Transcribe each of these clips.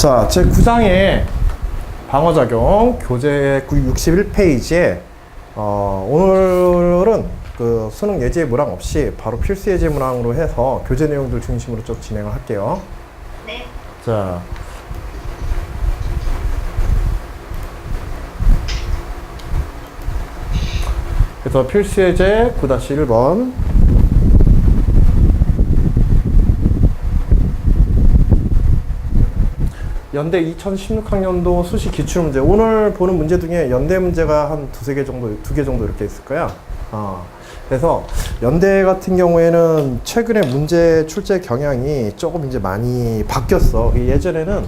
자, 제 9장의 방어작용 교재 61페이지에 오늘은 그 수능 예제 문항 없이 바로 필수 예제 문항으로 해서 교재 내용들 중심으로 좀 진행을 할게요. 네. 자, 그래서 필수 예제 9-1번 연대 2016학년도 수시 기출문제. 오늘 보는 문제 중에 연대 문제가 한 두세 개 정도, 두 개 정도 이렇게 있을 거야. 그래서 연대 같은 경우에는 최근에 문제 출제 경향이 조금 이제 많이 바뀌었어. 예전에는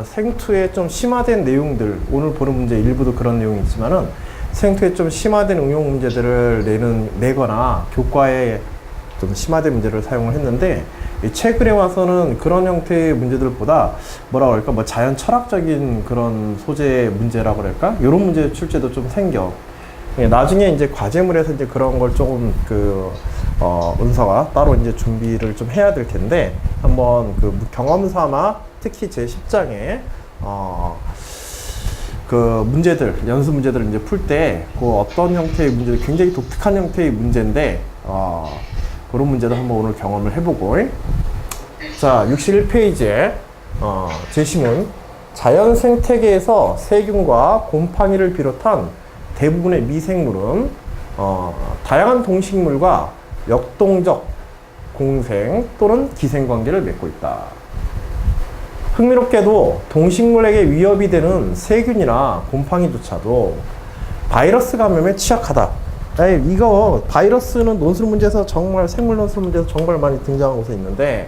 생투에 좀 심화된 내용들, 오늘 보는 문제 일부도 그런 내용이 있지만은 생투에 좀 심화된 응용 문제들을 내거나 교과에 좀 심화된 문제를 사용을 했는데, 최근에 와서는 그런 형태의 문제들보다 뭐라 그럴까, 뭐 자연 철학적인 그런 소재 문제라고 그럴까, 이런 문제 출제도 좀 생겨. 나중에 이제 과제물에서 이제 그런 걸 조금 은서가 따로 이제 준비를 좀 해야 될 텐데, 한번 그 경험 삼아 특히 제 10장에 그 문제들, 연습 문제들을 이제 풀 때 그 어떤 형태의 문제들, 굉장히 독특한 형태의 문제인데 그런 문제도 한번 오늘 경험을 해보고. 자, 61페이지에 제시문 자연 생태계에서 세균과 곰팡이를 비롯한 대부분의 미생물은 다양한 동식물과 역동적 공생 또는 기생 관계를 맺고 있다. 흥미롭게도 동식물에게 위협이 되는 세균이나 곰팡이조차도 바이러스 감염에 취약하다. 이거 바이러스는 논술 문제에서 정말, 생물 논술 문제에서 정말 많이 등장한 곳에 있는데,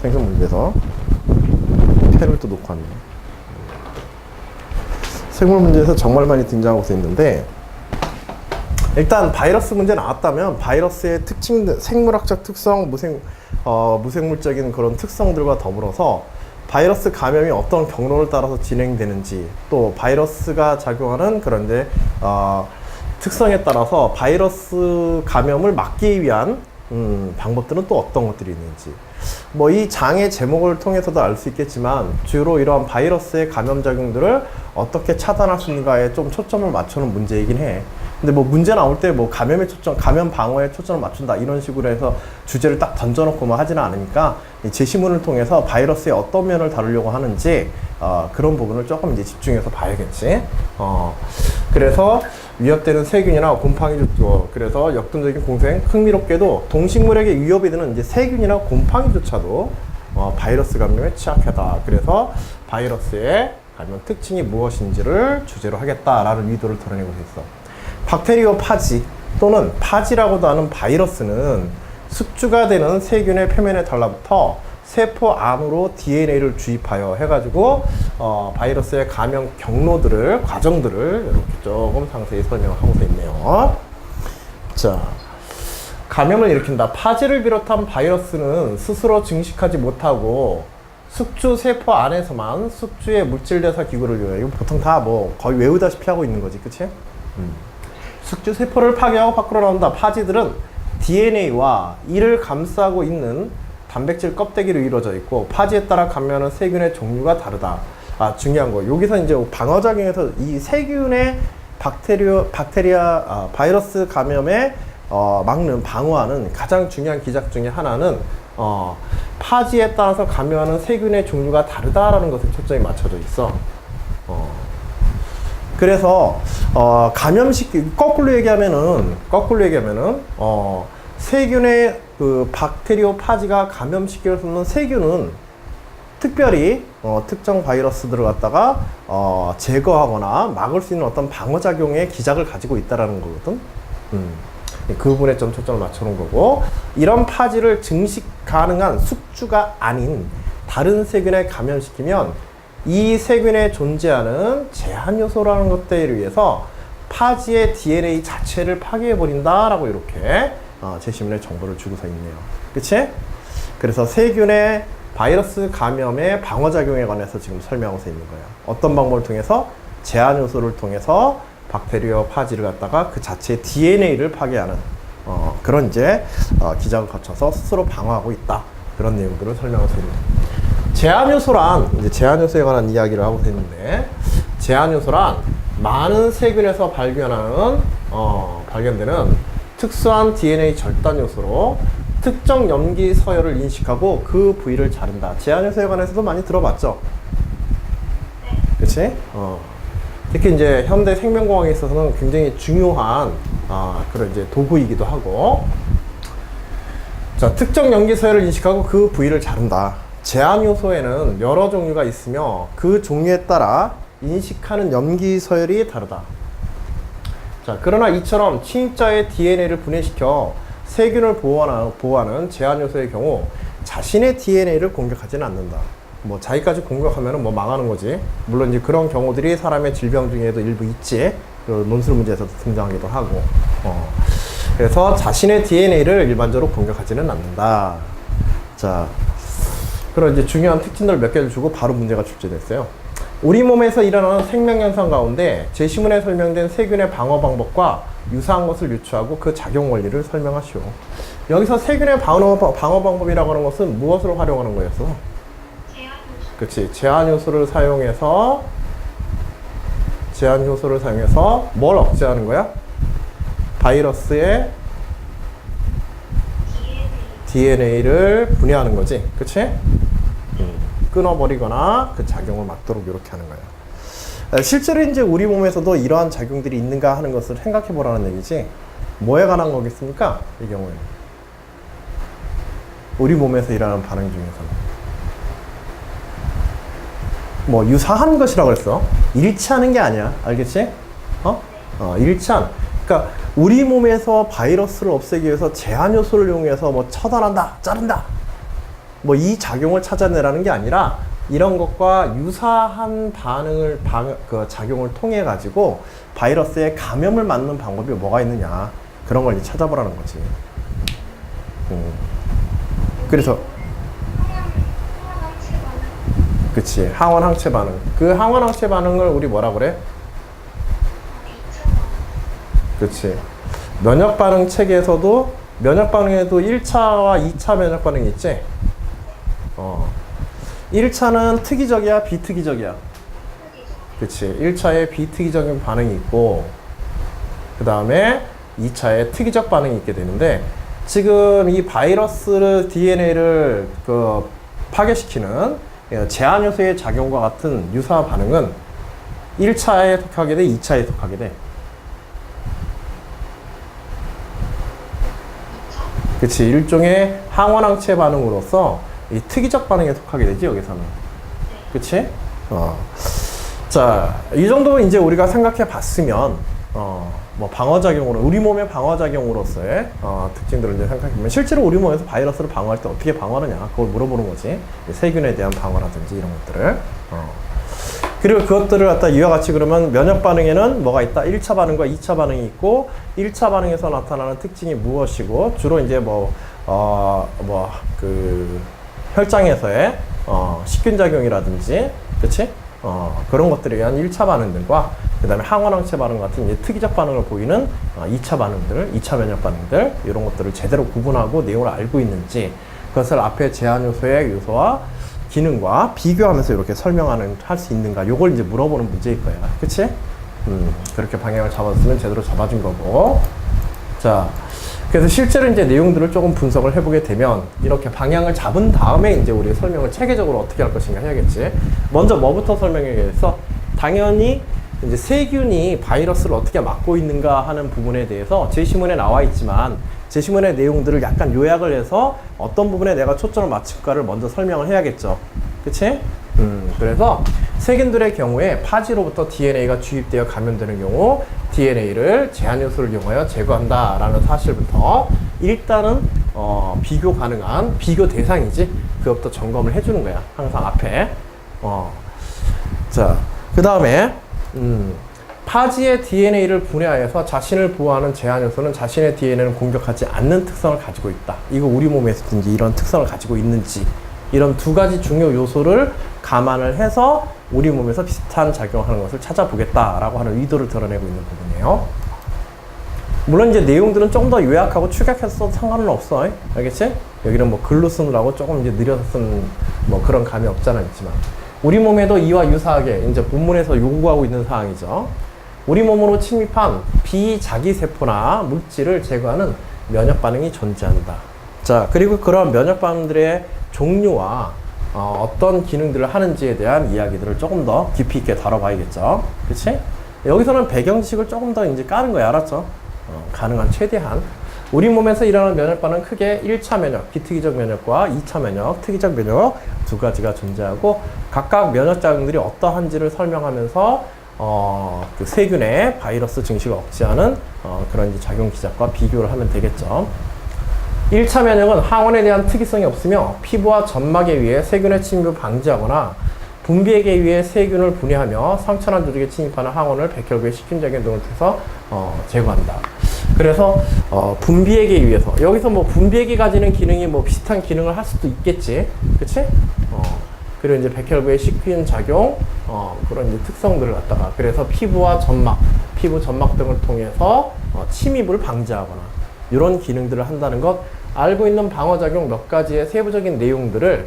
생물 문제에서 펜을 또 놓고 왔네. 생물 문제에서 정말 많이 등장한 곳에 있는데, 일단 바이러스 문제 나왔다면 바이러스의 특징, 생물학적 특성, 무생물적인 그런 특성들과 더불어서 바이러스 감염이 어떤 경로를 따라서 진행되는지, 또 바이러스가 작용하는 그런데 특성에 따라서 바이러스 감염을 막기 위한 방법들은 또 어떤 것들이 있는지, 뭐 이 장의 제목을 통해서도 알 수 있겠지만 주로 이러한 바이러스의 감염작용들을 어떻게 차단할 수 있는가에 좀 초점을 맞추는 문제이긴 해. 근데 뭐 문제 나올 때 뭐 감염에 초점, 감염 방어에 초점을 맞춘다 이런 식으로 해서 주제를 딱 던져놓고 뭐 하지는 않으니까, 이 제시문을 통해서 바이러스의 어떤 면을 다루려고 하는지 그런 부분을 조금 이제 집중해서 봐야겠지. 그래서 위협되는 세균이나 곰팡이조차도, 그래서 역동적인 공생, 흥미롭게도 동식물에게 위협이 되는 이제 세균이나 곰팡이조차도 바이러스 감염에 취약하다. 그래서 바이러스의 감염 특징이 무엇인지를 주제로 하겠다라는 의도를 드러내고 있어. 박테리오 파지 또는 파지라고도 하는 바이러스는 숙주가 되는 세균의 표면에 달라붙어 세포 안으로 DNA를 주입하여 해가지고 바이러스의 감염 경로들을, 과정들을 이렇게 조금 상세히 설명하고 있네요. 자, 감염을 일으킨다. 파지를 비롯한 바이러스는 스스로 증식하지 못하고 숙주 세포 안에서만 숙주의 물질 대사 기구를 이용해. 이거 보통 다 뭐 거의 외우다시피 하고 있는 거지, 그치? 숙주 세포를 파괴하고 밖으로 나온다. 파지들은 DNA와 이를 감싸고 있는 단백질 껍데기로 이루어져 있고, 파지에 따라 감염하는 세균의 종류가 다르다. 중요한 거. 여기서 이제 방어작용에서 이 세균의 바이러스 감염에 막는, 방어하는 가장 중요한 기작 중에 하나는 파지에 따라서 감염하는 세균의 종류가 다르다라는 것에 초점이 맞춰져 있어. 그래서 거꾸로 얘기하면은 세균의 그 박테리오 파지가 감염시킬 수 있는 세균은 특별히 특정 바이러스들을 갖다가 제거하거나 막을 수 있는 어떤 방어작용의 기작을 가지고 있다라는 거거든. 그 부분에 좀 초점을 맞춰놓은 거고, 이런 파지를 증식 가능한 숙주가 아닌 다른 세균에 감염시키면 이 세균에 존재하는 제한 요소라는 것들에 의해서 파지의 DNA 자체를 파괴해버린다라고 이렇게 제시문에 정보를 주고서 있네요. 그치? 그래서 세균의 바이러스 감염의 방어작용에 관해서 지금 설명하고 있는 거예요. 어떤 방법을 통해서? 제한 요소를 통해서 박테리아 파지를 갖다가 그 자체의 DNA를 파괴하는 그런 이제 기작을 거쳐서 스스로 방어하고 있다. 그런 내용들을 설명하고 있습니다. 제한 요소란 이제 제한 요소에 관한 이야기를 하고 있는데 제한 요소란 많은 세균에서 발견되는 특수한 DNA 절단 요소로 특정 염기 서열을 인식하고 그 부위를 자른다. 제한 요소에 관해서도 많이 들어봤죠? 그치? 특히 이제 현대 생명공학에 있어서는 굉장히 중요한 그런 이제 도구이기도 하고. 자, 특정 염기 서열을 인식하고 그 부위를 자른다. 제한 요소에는 여러 종류가 있으며 그 종류에 따라 인식하는 염기 서열이 다르다. 자, 그러나 이처럼 침입자의 DNA를 분해시켜 세균을 보호하는 제한 요소의 경우 자신의 DNA를 공격하지는 않는다. 뭐 자기까지 공격하면 뭐 망하는 거지. 물론 이제 그런 경우들이 사람의 질병 중에도 일부 있지. 그 논술 문제에서도 등장하기도 하고. 그래서 자신의 DNA를 일반적으로 공격하지는 않는다. 자, 그런 이제 중요한 특징들 몇 개를 주고 바로 문제가 출제됐어요. 우리 몸에서 일어나는 생명현상 가운데 제시문에 설명된 세균의 방어 방법과 유사한 것을 유추하고 그 작용 원리를 설명하시오. 여기서 세균의 방어 방법이라고 하는 것은 무엇을 활용하는 거였어? 그치. 제한 요소를 사용해서 뭘 억제하는 거야? 바이러스의 DNA를 분해하는 거지. 그치? 끊어버리거나 그 작용을 막도록 이렇게 하는 거야. 실제로 이제 우리 몸에서도 이러한 작용들이 있는가 하는 것을 생각해 보라는 얘기지. 뭐에 관한 거겠습니까? 이 경우에는. 우리 몸에서 일어나는 반응 중에서는. 뭐 유사한 것이라고 그랬어. 일치하는 게 아니야. 알겠지? 일치한. 그러니까 우리 몸에서 바이러스를 없애기 위해서 제한 요소를 이용해서 뭐 처단한다, 자른다. 뭐 이 작용을 찾아내라는 게 아니라 이런 것과 유사한 작용을 통해 가지고 바이러스의 감염을 막는 방법이 뭐가 있느냐. 그런 걸 찾아보라는 거지. 그래서 그치. 항원 항체 반응. 그 항원 항체 반응을 우리 뭐라 그래? 그치. 면역 반응 체계에서도 면역 반응에도 1차와 2차 면역 반응이 있지? 1차는 특이적이야, 비특이적이야? 그치. 1차에 비특이적인 반응이 있고, 그 다음에 2차에 특이적 반응이 있게 되는데, 지금 이 바이러스 DNA를 파괴시키는 제한 요소의 작용과 같은 유사 반응은 1차에 속하게 돼, 2차에 속하게 돼. 그치. 일종의 항원항체 반응으로서 이 특이적 반응에 속하게 되지, 여기서는. 그치? 자, 이 정도 이제 우리가 생각해 봤으면, 뭐 방어작용으로, 우리 몸의 방어작용으로서의 특징들을 이제 생각해보면, 실제로 우리 몸에서 바이러스를 방어할 때 어떻게 방어하느냐, 그걸 물어보는 거지. 세균에 대한 방어라든지 이런 것들을. 그리고 그것들을 갖다 이와 같이 그러면 면역 반응에는 뭐가 있다? 1차 반응과 2차 반응이 있고, 1차 반응에서 나타나는 특징이 무엇이고, 주로 이제 혈장에서의 식균작용이라든지, 그치? 그런 것들에 의한 1차 반응들과 그 다음에 항원항체 반응 같은 이제 특이적 반응을 보이는 2차 반응들, 2차 면역 반응들, 이런 것들을 제대로 구분하고 내용을 알고 있는지, 그것을 앞에 제한 요소의 요소와 기능과 비교하면서 이렇게 할 수 있는가, 요걸 이제 물어보는 문제일 거야. 그치? 그렇게 방향을 잡았으면 제대로 잡아준 거고. 자, 그래서 실제로 이제 내용들을 조금 분석을 해보게 되면, 이렇게 방향을 잡은 다음에 이제 우리 설명을 체계적으로 어떻게 할 것인가 해야겠지. 먼저 뭐부터 설명해야겠어? 당연히 이제 세균이 바이러스를 어떻게 막고 있는가 하는 부분에 대해서 제시문에 나와 있지만, 제시문의 내용들을 약간 요약을 해서 어떤 부분에 내가 초점을 맞출까를 먼저 설명을 해야겠죠. 그치? 그래서 세균들의 경우에 파지로부터 DNA가 주입되어 감염되는 경우 DNA를 제한 요소를 이용하여 제거한다라는 사실부터 일단은 비교 가능한 비교 대상이지, 그것부터 점검을 해주는 거야. 항상 앞에. 자, 그 다음에 파지의 DNA를 분해하여서 자신을 보호하는 제한 요소는 자신의 DNA를 공격하지 않는 특성을 가지고 있다. 이거 우리 몸에서든지 이런 특성을 가지고 있는지, 이런 두 가지 중요 요소를 감안을 해서 우리 몸에서 비슷한 작용을 하는 것을 찾아보겠다라고 하는 의도를 드러내고 있는 부분이에요. 물론 이제 내용들은 좀 더 요약하고 축약해서 써도 상관은 없어. 알겠지? 여기는 뭐 글로 쓰느라고 조금 이제 느려서 쓴 뭐 그런 감이 없잖아 있지만 우리 몸에도 이와 유사하게 이제 본문에서 요구하고 있는 사항이죠. 우리 몸으로 침입한 비자기세포나 물질을 제거하는 면역 반응이 존재한다. 자, 그리고 그런 면역 반응들의 종류와 어떤 기능들을 하는지에 대한 이야기들을 조금 더 깊이 있게 다뤄봐야겠죠. 그치? 여기서는 배경 지식을 조금 더 이제 까는 거야. 알았죠? 가능한 최대한. 우리 몸에서 일어나는 면역 반응은 크게 1차 면역, 비특이적 면역과 2차 면역, 특이적 면역 두 가지가 존재하고 각각 면역 작용들이 어떠한지를 설명하면서 그 세균의 바이러스 증식을 억제하는 그런 이제 작용 기작과 비교를 하면 되겠죠. 1차 면역은 항원에 대한 특이성이 없으며 피부와 점막에 의해 세균의 침입을 방지하거나 분비액에 의해 세균을 분해하며 상처나 조직에 침입하는 항원을 백혈구에 식균작용 등을 통해서 제거한다. 그래서 분비액에 의해서 여기서 뭐 분비액이 가지는 기능이 뭐 비슷한 기능을 할 수도 있겠지, 그치? 그리고 이제 백혈구의 식균 작용 그런 이제 특성들을 갖다가 그래서 피부와 점막, 피부 점막 등을 통해서 침입을 방지하거나 이런 기능들을 한다는 것 알고 있는 방어작용 몇 가지의 세부적인 내용들을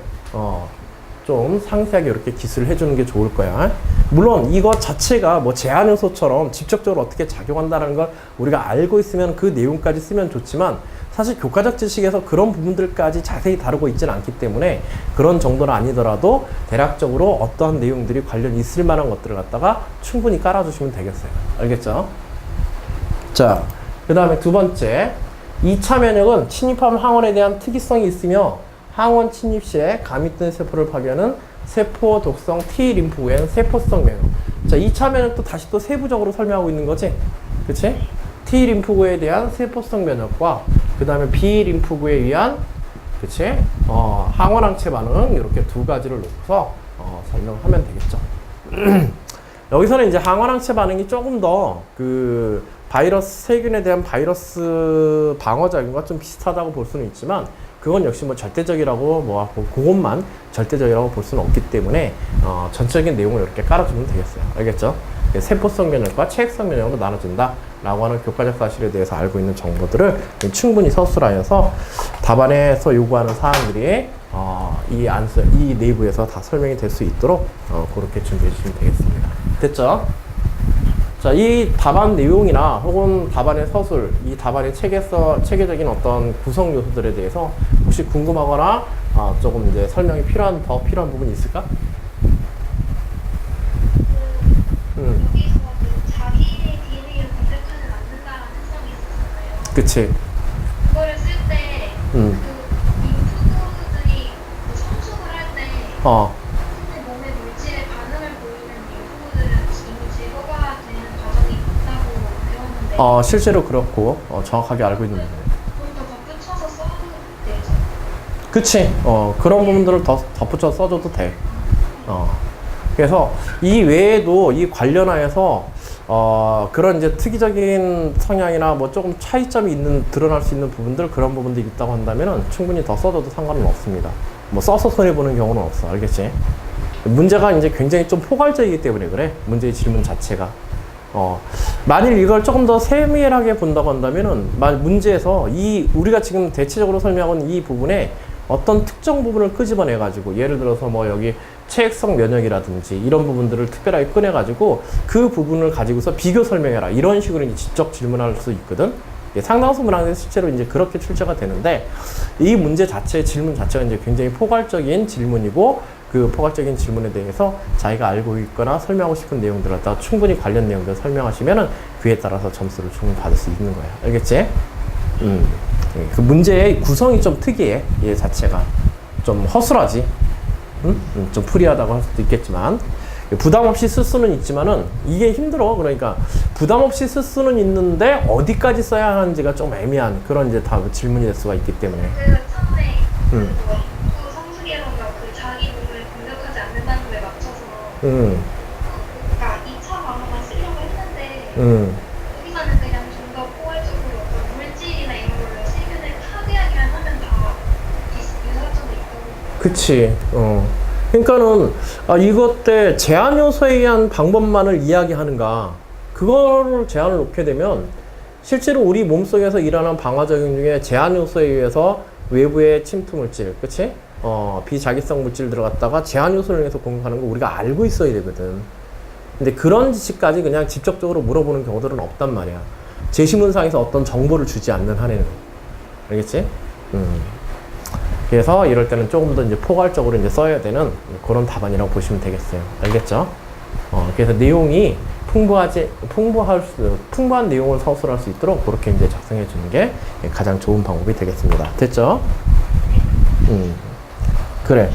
좀 상세하게 이렇게 기술을 해주는 게 좋을 거야. 물론 이거 자체가 뭐 제한 요소처럼 직접적으로 어떻게 작용한다는 걸 우리가 알고 있으면 그 내용까지 쓰면 좋지만 사실 교과적 지식에서 그런 부분들까지 자세히 다루고 있지는 않기 때문에 그런 정도는 아니더라도 대략적으로 어떠한 내용들이 관련 있을 만한 것들을 갖다가 충분히 깔아주시면 되겠어요. 알겠죠? 자, 그 다음에 두 번째 2차 면역은 침입한 항원에 대한 특이성이 있으며 항원 침입 시에 감이 뜬 세포를 파괴하는 세포 독성 T 림프구엔 세포성 면역. 자, 2차 면역도 다시 또 세부적으로 설명하고 있는 거지. 그치? T 림프구에 대한 세포성 면역과 그 다음에 B 림프구에 의한 그치? 항원항체 반응 이렇게 두 가지를 놓고서 설명하면 되겠죠. 여기서는 이제 항원항체 반응이 조금 더 그 바이러스 세균에 대한 바이러스 방어작용과 좀 비슷하다고 볼 수는 있지만 그건 역시 뭐 절대적이라고 뭐 그것만 절대적이라고 볼 수는 없기 때문에 전체적인 내용을 이렇게 깔아주면 되겠어요. 알겠죠? 세포성 면역과 체액성 면역으로 나눠진다 라고 하는 교과적 사실에 대해서 알고 있는 정보들을 충분히 서술하여서 답안에서 요구하는 사항들이 이 내부에서 다 설명이 될 수 있도록 그렇게 준비해 주시면 되겠습니다. 됐죠? 자, 이 답안 내용이나 혹은 답안의 서술, 이 답안의 체계적인 어떤 구성 요소들에 대해서 혹시 궁금하거나 조금 이제 설명이 더 필요한 부분이 있을까? 여기서 그 자기의 DNA를 검색하지 않는다라는 특성이 있었잖아요. 그치. 그거를 쓸 때 그 인프들이 성숙을 할 때 자신의 몸의 물질에 반응을 보이는 인프들은 이미 제거가 되는 과정이 있다고 배웠는데 실제로 그렇고 정확하게 알고 있는 부분이에요. 그럼 더 덧붙여서 써도 되죠? 그치. 그런 부분들을 더 덧붙여 써줘도 돼. 그래서 이 외에도 이 관련하여서 그런 이제 특이적인 성향이나 뭐 조금 차이점이 드러날 수 있는 부분들 그런 부분들이 있다고 한다면은 충분히 더 써줘도 상관은 없습니다. 뭐 써서 손해보는 경우는 없어. 알겠지? 문제가 이제 굉장히 좀 포괄적이기 때문에 그래. 문제의 질문 자체가. 만일 이걸 조금 더 세밀하게 본다고 한다면은 문제에서 우리가 지금 대체적으로 설명한 이 부분에 어떤 특정 부분을 끄집어내 가지고 예를 들어서 뭐 여기 체액성 면역이라든지 이런 부분들을 특별하게 꺼내 가지고 그 부분을 가지고서 비교 설명해라 이런 식으로 이제 직접 질문할 수 있거든. 상당수 문항에서 실제로 이제 그렇게 출제가 되는데 이 문제 자체의 질문 자체가 이제 굉장히 포괄적인 질문이고 그 포괄적인 질문에 대해서 자기가 알고 있거나 설명하고 싶은 내용들을 갖다가 충분히 관련 내용들을 설명하시면은 그에 따라서 점수를 충분히 받을 수 있는 거야. 알겠지? 그 문제의 구성이 좀 특이해. 얘 자체가 좀 허술하지. 좀 프리하다고 할 수도 있겠지만 부담 없이 쓸 수는 있지만은 이게 힘들어. 그러니까 부담 없이 쓸 수는 있는데 어디까지 써야 하는지가 좀 애매한 그런 이제 다 질문이 될 수가 있기 때문에. 그래서 처음에 그 성숙이론과 그 자기 몸을 공격하지 않는다는 거에 맞춰서 그러니까 2차 방어만 쓰려고 했는데 여기서는 그냥 좀 더 포괄적으로 어떤 물질이나 이런 걸로 세균을 파괴하기만 하면 다 유사점이 있다고. 그치. 그러니까는 이것 때 제한 요소에 의한 방법만을 이야기하는가 그거를 제한을 놓게 되면 실제로 우리 몸속에서 일어나는 방화작용 중에 제한 요소에 의해서 외부의 침투 물질, 그치? 비자기성 물질 들어갔다가 제한 요소를 통해서 공격하는 거 우리가 알고 있어야 되거든. 근데 그런 지식까지 그냥 직접적으로 물어보는 경우들은 없단 말이야. 제시문상에서 어떤 정보를 주지 않는 한에는. 알겠지? 그래서 이럴 때는 조금 더 이제 포괄적으로 이제 써야 되는 그런 답안이라고 보시면 되겠어요. 알겠죠? 그래서 내용이 풍부한 내용을 서술할 수 있도록 그렇게 이제 작성해 주는 게 가장 좋은 방법이 되겠습니다. 됐죠? 그래.